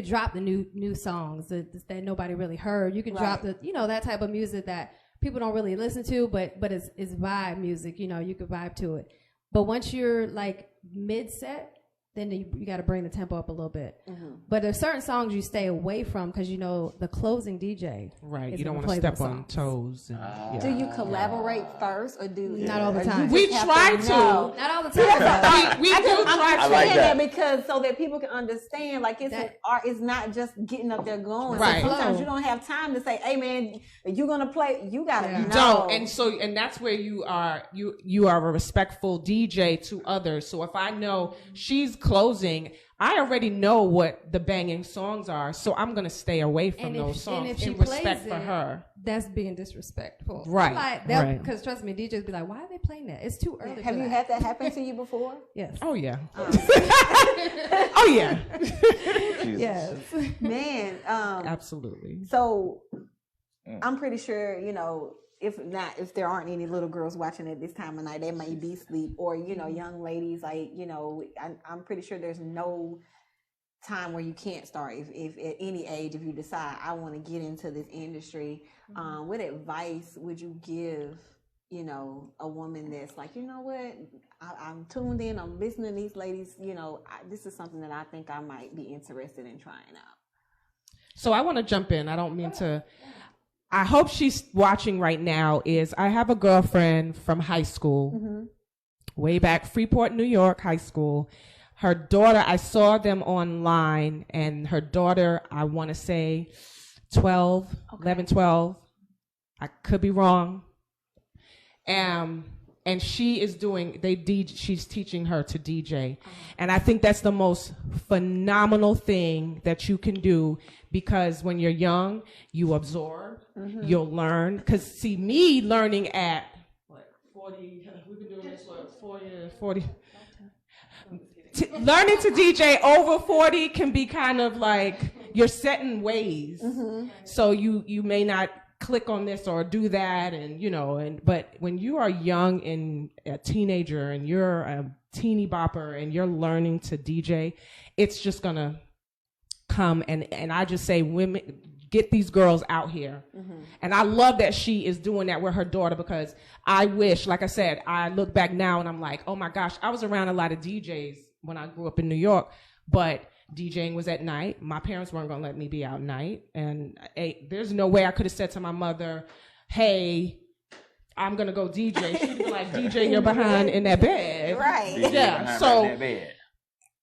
S5: drop the new songs that nobody really heard. You could drop the, that type of music that people don't really listen to, but it's vibe music, you could vibe to it. But once you're like mid-set, then you got to bring the tempo up a little bit. But there's certain songs you stay away from, because the closing DJ.
S6: Right, you don't want to step on toes.
S4: Do you collaborate first, or do
S5: not all the time?
S6: We try to.
S5: Not all the time.
S4: we do try to say that, because so that people can understand, like, it's an art. It's not just getting up there going.
S6: Right.
S4: So sometimes you don't have time to say, "Hey, man, if you're gonna play, you gotta know."
S6: Don't. And that's where you are a respectful DJ to others. So if I know she's closing, I already know what the banging songs are, so I'm gonna stay away from those songs in respect for her.
S5: That's being disrespectful,
S6: right?
S5: Because trust me, DJs be like, "Why are they playing that? It's too early."
S4: Have you had that happen to you before?
S5: Yes.
S6: Oh yeah. Oh yeah.
S5: Yes,
S4: man.
S6: Absolutely.
S4: So I'm pretty sure if there aren't any little girls watching at this time of night, they may be asleep, or young ladies, like I'm pretty sure there's no time where you can't start. If at any age, if you decide I want to get into this industry, what advice would you give a woman that's like, what, I'm tuned in, I'm listening to these ladies, this is something that I think I might be interested in trying out.
S6: So I want to jump in. I don't mean to. I hope she's watching right now. I have a girlfriend from high school, way back, Freeport, New York, high school. Her daughter, I saw them online, and her daughter, I want to say 11, 12. I could be wrong. And she is she's teaching her to DJ. And I think that's the most phenomenal thing that you can do, because when you're young, you absorb, you'll learn. Because see, me learning at 40, we've been doing this for 40. Learning to DJ over 40 can be kind of like you're set in ways. So you may not click on this or do that, but when you are young and a teenager and you're a teeny bopper and you're learning to DJ, it's just gonna come. And I just say, women, get these girls out here. And I love that she is doing that with her daughter, because I wish, like I said, I look back now and I'm like, oh my gosh, I was around a lot of DJs when I grew up in New York, but DJing was at night. My parents weren't going to let me be out night. And there's no way I could have said to my mother, hey, I'm going to go DJ. She'd be like, DJ, you're behind in that bed.
S4: Right.
S6: Yeah. So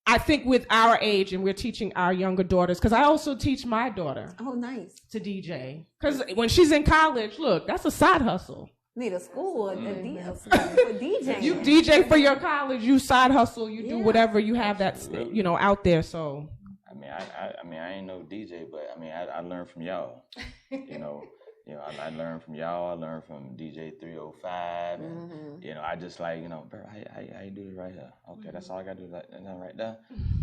S6: I think with our age, and we're teaching our younger daughters, because I also teach my daughter.
S4: Oh, nice.
S6: To DJ. Because when she's in college, look, that's a side hustle.
S4: Need a school for DJing.
S6: You DJ for your college, you side hustle, you do whatever you have that's out there. So
S7: I ain't no DJ, but I learned from y'all. I learned from y'all. I learned from DJ 305. And, I just like, bro, how you do this right here? Okay, that's all I got to do, right there.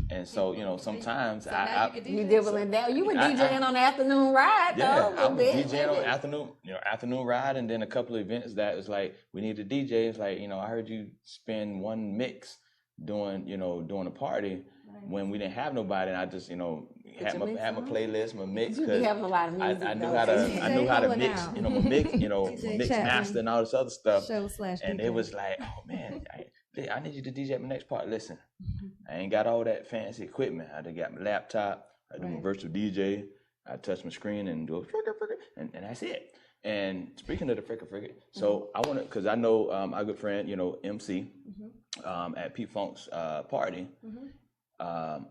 S7: And so, sometimes
S4: you dibbling down. You were DJing on the afternoon ride, though.
S7: Yeah, I was DJing on afternoon ride, and then a couple of events that was like, we need a DJ. It's like, I heard you spend one mix doing a party when we didn't have nobody, and I just, had my playlist, my mix.
S4: You be having a lot of music.
S7: I knew how to mix, my mix, mix master and all this other stuff. And it was like, oh man, I need you to DJ at my next part. Listen, I ain't got all that fancy equipment. I just got my laptop. I do my virtual DJ. I touch my screen and do a fricka, and that's it. And speaking of the fricka, so I want to, because I know our good friend, MC, at Pete Funk's party.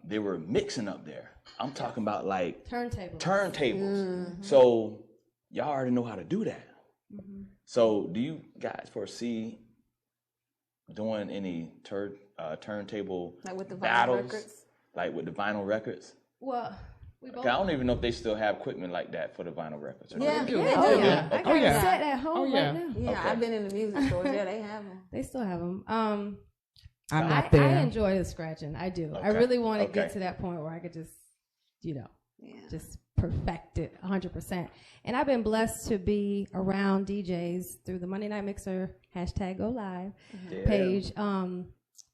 S7: They were mixing up there. I'm talking about like turntables. So y'all already know how to do that. So do you guys foresee doing any turntable
S4: like with the
S7: battles,
S4: records?
S7: Like with the vinyl records?
S5: Well, I
S7: don't even know if they still have equipment like that for the vinyl records.
S4: Yeah,
S5: they do. I got a set at home right now.
S4: Yeah, okay. I've been in the music stores. Yeah, they have them.
S5: They still have them.
S6: I'm not there.
S5: I enjoy the scratching. I do. Okay. I really want to get to that point where I could just, just perfect it 100%. And I've been blessed to be around DJs through the Monday Night Mixer #GoLive page.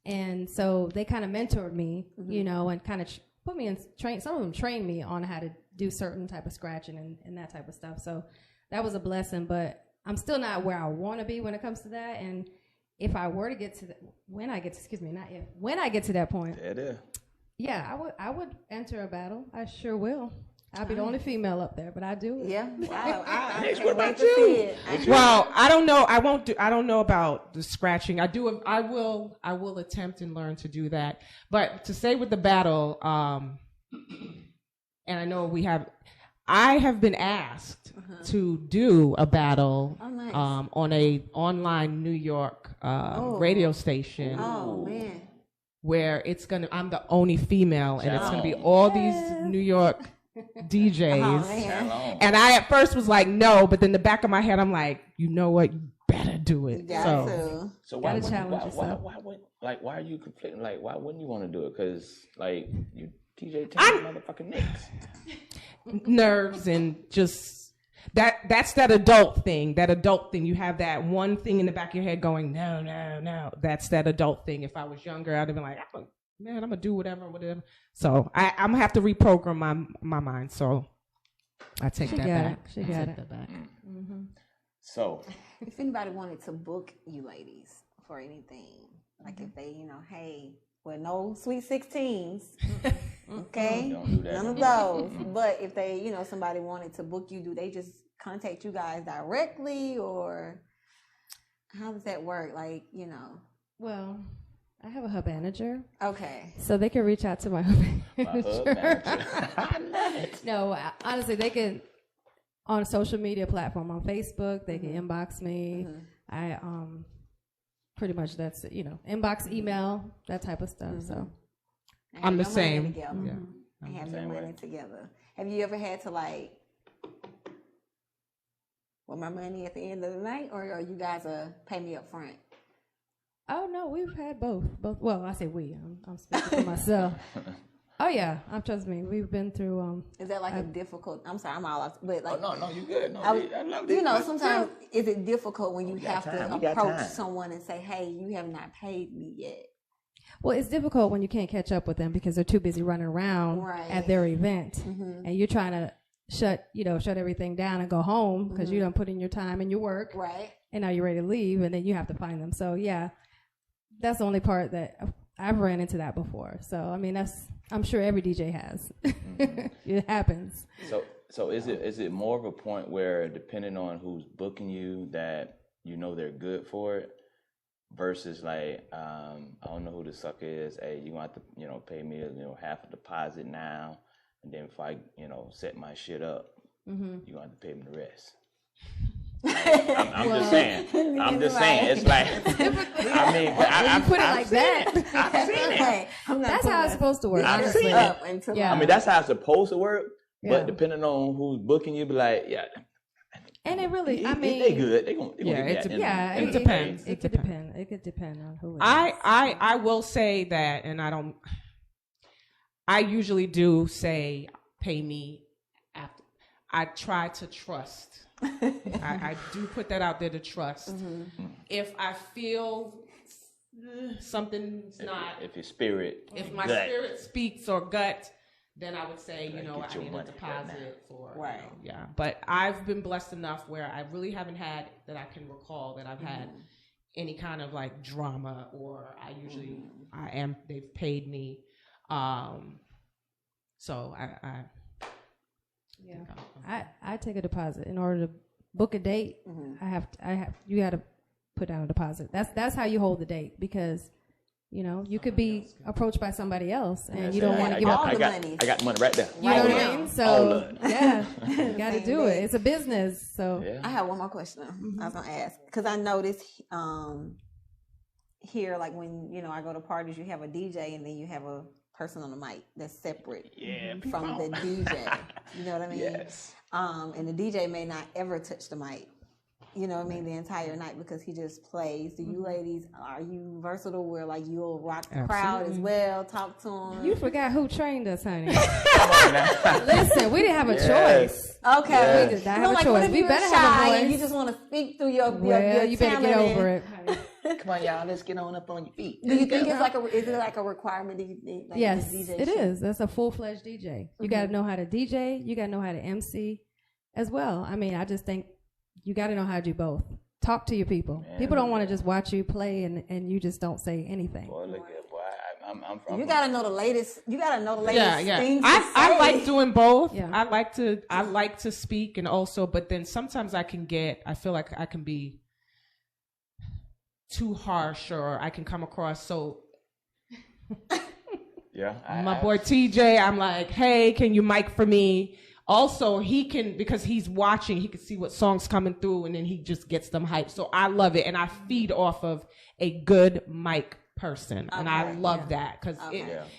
S5: And so they kind of mentored me, and kind of put me in some of them trained me on how to do certain type of scratching and that type of stuff. So that was a blessing, but I'm still not where I want to be when it comes to that. And if I were to get to when I get to that point, I would enter a battle. I sure will. I'll be the only female up there, but I do it.
S4: Yeah.
S7: What about you?
S6: Well, I don't know. I don't know about the scratching. I will attempt and learn to do that. But to say with the battle, and I know I have been asked to do a battle on a online New York radio station.
S4: Oh man.
S6: Where I'm the only female, and it's gonna be all these New York DJs. And I at first was like, no, but then the back of my head, I'm like, you know what? You better do it.
S7: So why are you conflicting? Like, why wouldn't you want to do it? Because like you DJ Tammy motherfucking NYx.
S6: Nerves and just that's that adult thing. That adult thing. You have that one thing in the back of your head going, no. That's that adult thing. If I was younger, I'd have been like, I'm gonna do whatever. So I'm gonna have to reprogram my mind. So I take that back.
S5: She got it.
S7: Mm-hmm. So,
S4: if anybody wanted to book you ladies for anything, like if they, hey, well, no sweet 16s, okay,
S7: don't do that.
S4: none of those. But if they, somebody wanted to book you, do they just contact you guys directly, or how does that work? Like,
S5: Well, I have a hub manager.
S4: Okay.
S5: So they can reach out to my hub manager.
S7: I love it.
S5: No, honestly, they can, on a social media platform, on Facebook, they can inbox me. I, pretty much that's, inbox, email, that type of stuff. So
S6: I'm the same.
S4: And have your money together. Have you ever had to want my money at the end of the night, or you guys pay me up front?
S5: Oh no, we've had both. Well, I say we. I'm speaking for myself. Oh yeah, trust me. We've been through.
S4: Is that a difficult? I'm sorry, I'm all off. But
S7: no, you good. No, I love this.
S4: Sometimes is it difficult when you have to approach someone and say, "Hey, you have not paid me yet."
S5: Well, it's difficult when you can't catch up with them because they're too busy running around at their event, and you're trying to shut everything down and go home because you don't put in your time and your work, and now you're ready to leave, and then you have to find them. So yeah, that's the only part that I've ran into that before. So I mean, I'm sure every DJ has. It happens.
S7: So is it more of a point where, depending on who's booking you, that they're good for it, versus I don't know who the sucker is. Hey, you want to pay me half a deposit now, and then if I set my shit up, you want to pay me the rest. I'm just saying. It's like, I mean,
S5: you put it like that.
S7: I've seen it.
S5: That's how it's supposed to work.
S7: I've seen it. I mean, that's how it's supposed to work. But depending on who's booking you, be like,
S5: And it really,
S7: I mean, they good. They gonna
S6: it
S5: it
S6: depends.
S5: It could depend. It could depend on who.
S6: I will say that, and I usually do say pay me after. I try to trust. I do put that out there to trust. If I feel something's not,
S7: if your spirit,
S6: if my spirit speaks or gut, then I would say, I need a deposit for, But I've been blessed enough where I really haven't had, that I can recall, that I've had any kind of drama, or they've paid me. So
S5: I take a deposit in order to book a date. You got to put down a deposit. That's how you hold the date, because you could be approached by somebody else and you don't want to give up the money.
S7: I got the money right there.
S5: You know what I mean? So you got to do it. It's a business. So
S4: I have one more question I was gonna ask, because I noticed here, when I go to parties, you have a DJ and then you have a person on the mic that's separate from the DJ. You know what I mean?
S7: Yes.
S4: And the DJ may not ever touch the mic, the entire night, because he just plays. Do you ladies, are you versatile where you'll rock the crowd as well, talk to them?
S5: You forgot who trained us, honey. Listen, we didn't have a choice.
S4: Okay.
S5: Yes. We did not have a choice. We better have a voice.
S4: And you just want to speak through your
S5: you better get over it, honey.
S7: Come on, y'all. Let's get on up on your feet.
S4: Do you think is it a requirement? Do you think,
S5: yes,
S4: DJ
S5: it is. That's a full-fledged DJ. You got to know how to DJ. You got to know how to MC as well. I mean, I just think you got to know how to do both. Talk to your people. Man, people don't want to just watch you play and you just don't say anything.
S7: Boy, look at boy.
S4: You gotta know the latest. You gotta know the latest things.
S6: I like doing both. Yeah. I like to speak, and also, but then sometimes I feel like I can be too harsh, or I can come across so. My boy TJ, I'm like, hey, can you mic for me? Also, he can, because he's watching, he can see what songs coming through, and then he just gets them hyped. So I love it, and I feed off of a good mic person, and I love that, because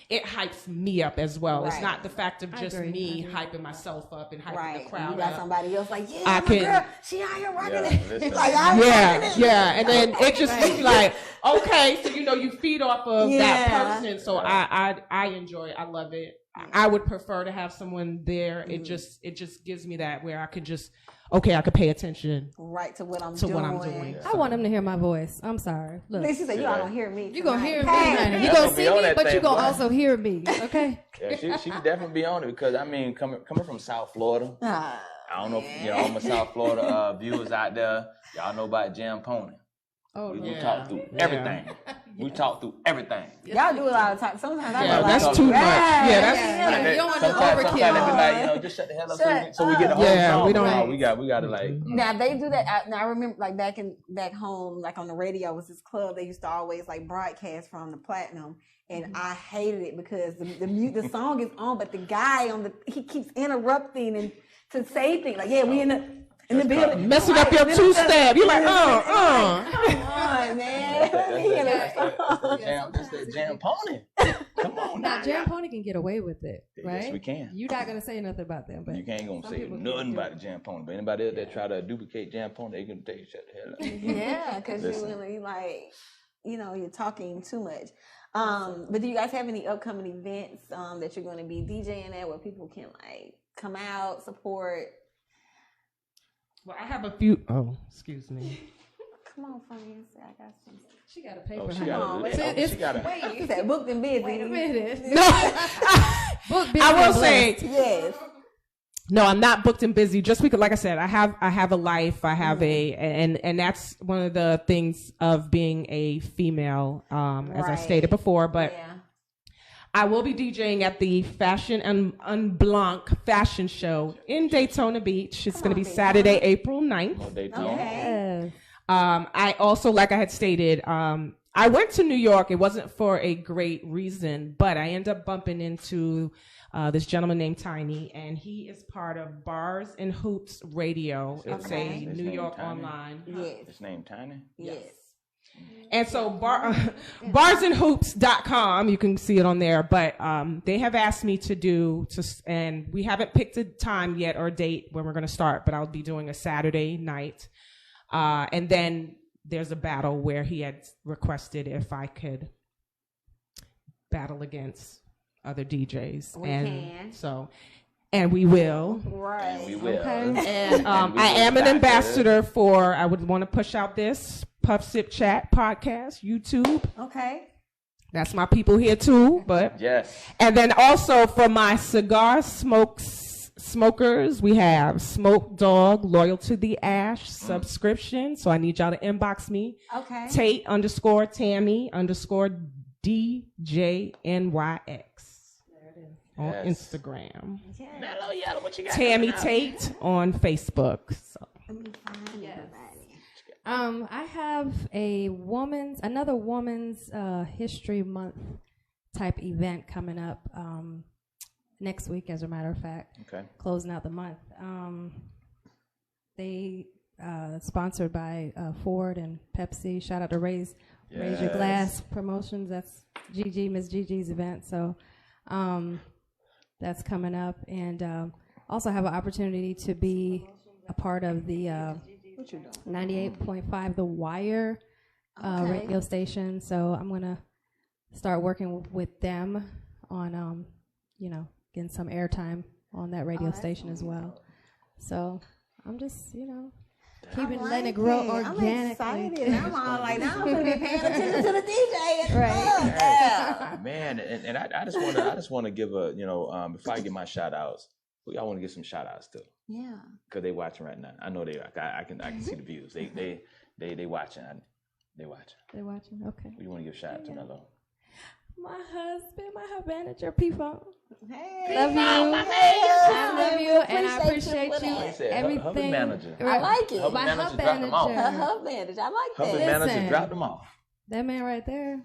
S6: it hypes me up as well. It's not the fact of just me hyping myself up and hyping the crowd
S4: you got
S7: up.
S4: Somebody else like, my girl, she out here rocking it.
S6: And then it just looks like, okay, so you feed off of that person. So I enjoy it. I love it. I would prefer to have someone there. It just gives me that where I could just, okay, I could pay attention
S4: right to what I'm
S6: doing.
S5: I want him to hear my voice. I'm sorry. Look,
S4: she said, "You all gonna hear me.
S5: You gonna hear me.
S4: Hey.
S5: You gonna see me, but you gonna also hear me. Okay."
S7: Yeah, she could definitely be on it because I mean, coming from South Florida, I don't know if all my South Florida viewers out there, y'all know about Jam Pony.
S5: Oh,
S7: we talk through everything. We talk through everything.
S4: Y'all do a lot of time. Sometimes I go
S6: that's
S4: like,
S6: too much. Yeah, that's
S5: you don't want to
S7: sometimes
S5: overkill.
S7: they be like, just shut the hell up so we get the whole song.
S6: We don't.
S7: We got to like.
S4: Now they do that. Now I remember like back home, like on the radio was this club. They used to always like broadcast from the Platinum, and I hated it because the song is on, but the guy he keeps interrupting and to say things like, we in the building.
S6: Messing up your two-step. You're like,
S4: Come on, man.
S7: That's the Jam Pony. Come on
S5: now. Jam Pony can get away with it, right?
S7: Yes, we can.
S5: You're not going to say nothing about them. But
S7: you ain't going to say nothing about the Jam Pony. But anybody else that try to duplicate Jam Pony, they can shut the hell up.
S4: Yeah, because you like, you're talking too much. But do you guys have any upcoming events that you're going to be DJing at where people can like come out, support?
S6: Well, I have a few. Oh, excuse me.
S4: Come on, friends. I got some.
S5: She got a paper.
S7: She got a.
S4: Wait, you said booked and busy.
S5: Wait a minute.
S6: No,
S5: booked, busy,
S6: I will say
S4: yes.
S6: No, I'm not booked and busy. Just because, like I said, I have a life. I have and that's one of the things of being a female, as I stated before. But I will be DJing at the Fashion and Blanc fashion show in Daytona Beach. It's going to be Saturday, April 9th.
S7: Oh, Daytona.
S4: Okay.
S6: I also, like I had stated, I went to New York. It wasn't for a great reason, but I ended up bumping into this gentleman named Tiny, and he is part of Bars and Hoops Radio. It's a New York online.
S4: Yes.
S7: His name Tiny?
S4: Yes.
S6: And so barsandhoops.com, you can see it on there, but they have asked me and we haven't picked a time yet or a date when we're going to start, but I'll be doing a Saturday night. And then there's a battle where he had requested if I could battle against other DJs. And we will.
S4: Right.
S7: And we will.
S4: Okay.
S6: And I am an ambassador for, I would want to push out this Puff Sip Chat podcast, YouTube.
S4: Okay.
S6: That's my people here too. But
S7: yes.
S6: And then also for my cigar smokers, we have Smoke Dog Loyal to the Ash subscription. So I need y'all to inbox me.
S4: Okay.
S6: Tate_Tammy_DjNYx. On Instagram.
S7: Mello Yelo, what you got?
S6: Tammy Tate on Facebook. So.
S5: I have another woman's History Month type event coming up next week, as a matter of fact.
S7: Okay.
S5: Closing out the month. They sponsored by Ford and Pepsi. Shout out to Raise Your Glass Promotions. That's Miss Gigi's event. So that's coming up, and also have an opportunity to be a part of the 98.5 The Wire radio station. So I'm gonna start working with them on getting some airtime on that radio station as well. So I'm just keeping letting it grow organically.
S4: I'm excited. I'm all like, now I'm gonna be paying attention to the DJ.
S5: Right.
S7: Man, and I just want to give a before I get my shout outs, I want to give some shout outs too.
S4: Yeah.
S7: Because they watching right now. I know they are. I can see the views. They watching. They watching.
S5: They watching. Okay.
S7: Who you want to give a shout out to, Mello?
S5: My husband, my manager, P-Funk.
S4: Hey.
S5: Love you. I love you, and I appreciate you. Everything.
S7: Hubby manager.
S4: I like it.
S7: Hubby
S5: My
S7: manager
S5: hub
S7: dropped them off.
S4: Her hub manager. I like
S7: Hubby
S4: that.
S7: manager dropped them off.
S5: That man right there,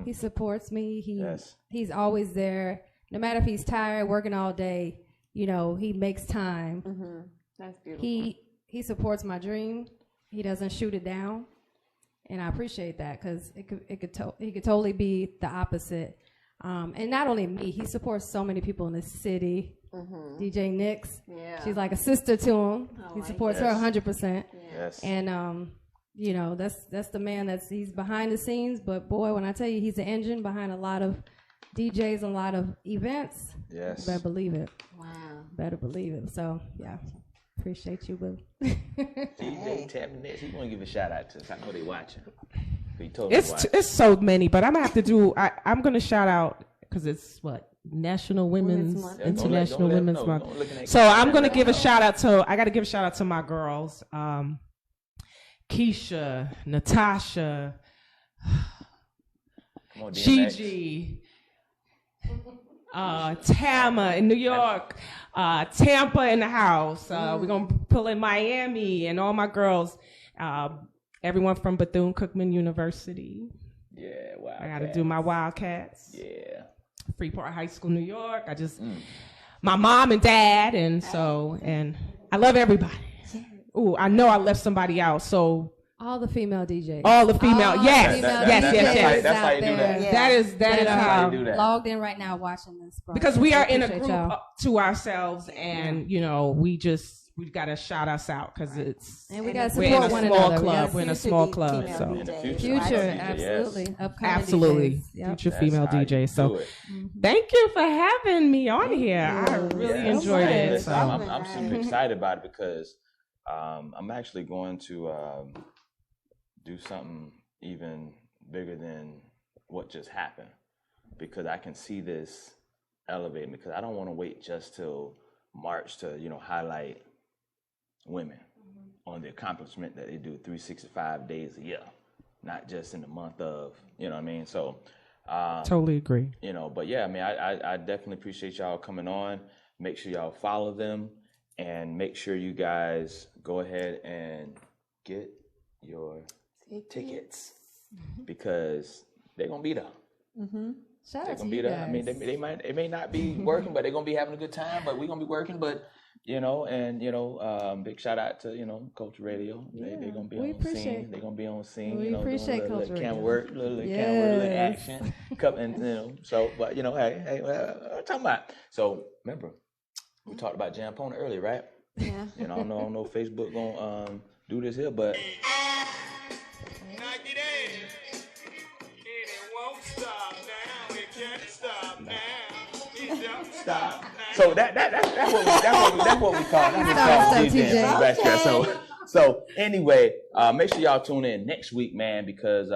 S5: he supports me.
S7: Yes.
S5: He's always there. No matter if he's tired, working all day, he makes time.
S4: Mm-hmm. That's beautiful.
S5: He supports my dream. He doesn't shoot it down, and I appreciate that because he could totally be the opposite. And not only me, he supports so many people in the city. Mm-hmm. DJ NYx, she's like a sister to him. He supports her 100%.
S7: Yes.
S5: And that's the man he's behind the scenes. But boy, when I tell you, he's the engine behind a lot of DJs a lot of events.
S7: Yes.
S5: Better believe it.
S4: Wow.
S5: Better believe it. So yeah, appreciate you, boo.
S7: TJ Chatman NYx, he want to give a shout out to us. I know they watching. He told me
S6: It's so many, but I'm gonna have to do. I'm gonna shout out because it's what National Women's
S4: Month.
S6: International
S7: Don't let
S6: Women's
S7: them
S6: Month.
S7: know. Don't look at that
S6: So
S7: camera.
S6: I'm gonna give a shout out to. I got to give a shout out to my girls, Keisha, Natasha,
S7: Come on, DMX.
S6: Gigi, Tama in New York, Tampa in the house. We're gonna pull in Miami and all my girls. Everyone from Bethune-Cookman University.
S7: Yeah, wow.
S6: I got to do my Wildcats.
S7: Yeah.
S6: Freeport High School, New York. I just, my mom and dad, and I love everybody. Ooh, I know I left somebody out, so.
S5: All the female DJs.
S6: All the female, yes.
S7: That's how you do that.
S4: Yeah.
S6: That is how
S7: you do that.
S5: Logged in right now watching this.
S6: Because we are in a group
S5: y'all.
S6: to ourselves, and we got to shout us out because
S5: And we got to
S6: we're in a
S5: support one
S6: small
S5: another.
S6: club. We're in a small club,
S4: female
S6: so
S7: In the
S4: DJs.
S5: Future,
S7: Right.
S5: absolutely. Upcoming
S6: absolutely
S5: DJs. Yep.
S6: future
S7: That's
S6: female
S7: how you
S6: DJ. So
S7: do it.
S6: thank you for having me on here. I really
S7: Yeah.
S6: enjoyed it.
S7: Listen,
S6: So.
S7: I'm super excited about it because I'm actually going to do something even bigger than what just happened, because I can see this elevating, because I don't want to wait just till March to highlight women on the accomplishment that they do 365 days a year, not just in the month of, you know what I mean? So
S6: Totally agree.
S7: But yeah, I mean, I definitely appreciate y'all coming on. Make sure y'all follow them, and make sure you guys go ahead and get your tickets, because they're gonna be there.
S5: Shout
S7: They're
S5: out to
S7: gonna be
S5: you
S7: there.
S5: guys.
S7: I mean, they may not be working, but they're gonna be having a good time. But we're gonna be working. But big shout out to Culture Radio. They're gonna be
S5: we
S7: on
S5: appreciate-
S7: scene. They're gonna be on scene.
S5: we
S7: doing
S5: appreciate
S7: little
S5: Culture
S7: camera
S5: Radio.
S7: work, little camera work, little
S5: Yes.
S7: action, and So, but hey, what I'm talking about. So remember, we talked about Jampona earlier, right?
S4: Yeah.
S7: I don't know if Facebook gonna do this here, but
S1: 90 days. It won't stop now. It can't stop now. It don't stop now.
S7: so that's what we call
S5: Stop,
S7: DJing
S5: TJ.
S7: from the backtrack. So anyway, make sure y'all tune in next week, man, because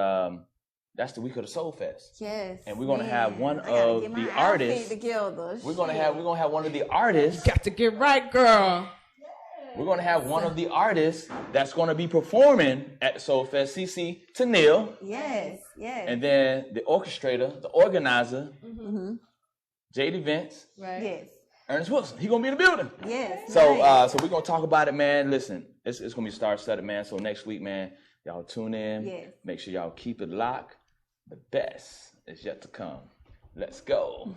S7: that's the week of the Soul Fest.
S4: Yes.
S7: And we're gonna have one
S4: I gotta
S7: of
S4: get my
S7: the
S4: outfit
S7: artists.
S4: together.
S7: We're gonna have one of the artists.
S6: Got to get right, girl.
S7: We're gonna have one of the artists that's gonna be performing at the Soul Fest, CC Tanil,
S4: Yes.
S7: and then the orchestrator, the organizer, JD Vince,
S5: Right.
S4: Yes.
S7: Ernest Wilson. He gonna be in the building.
S4: Yes.
S7: So
S4: nice.
S7: so we're gonna talk about it, man. Listen, it's gonna be star-studded, man. So next week, man, y'all tune in.
S4: Yes.
S7: Make sure y'all keep it locked. The best is yet to come. Let's go.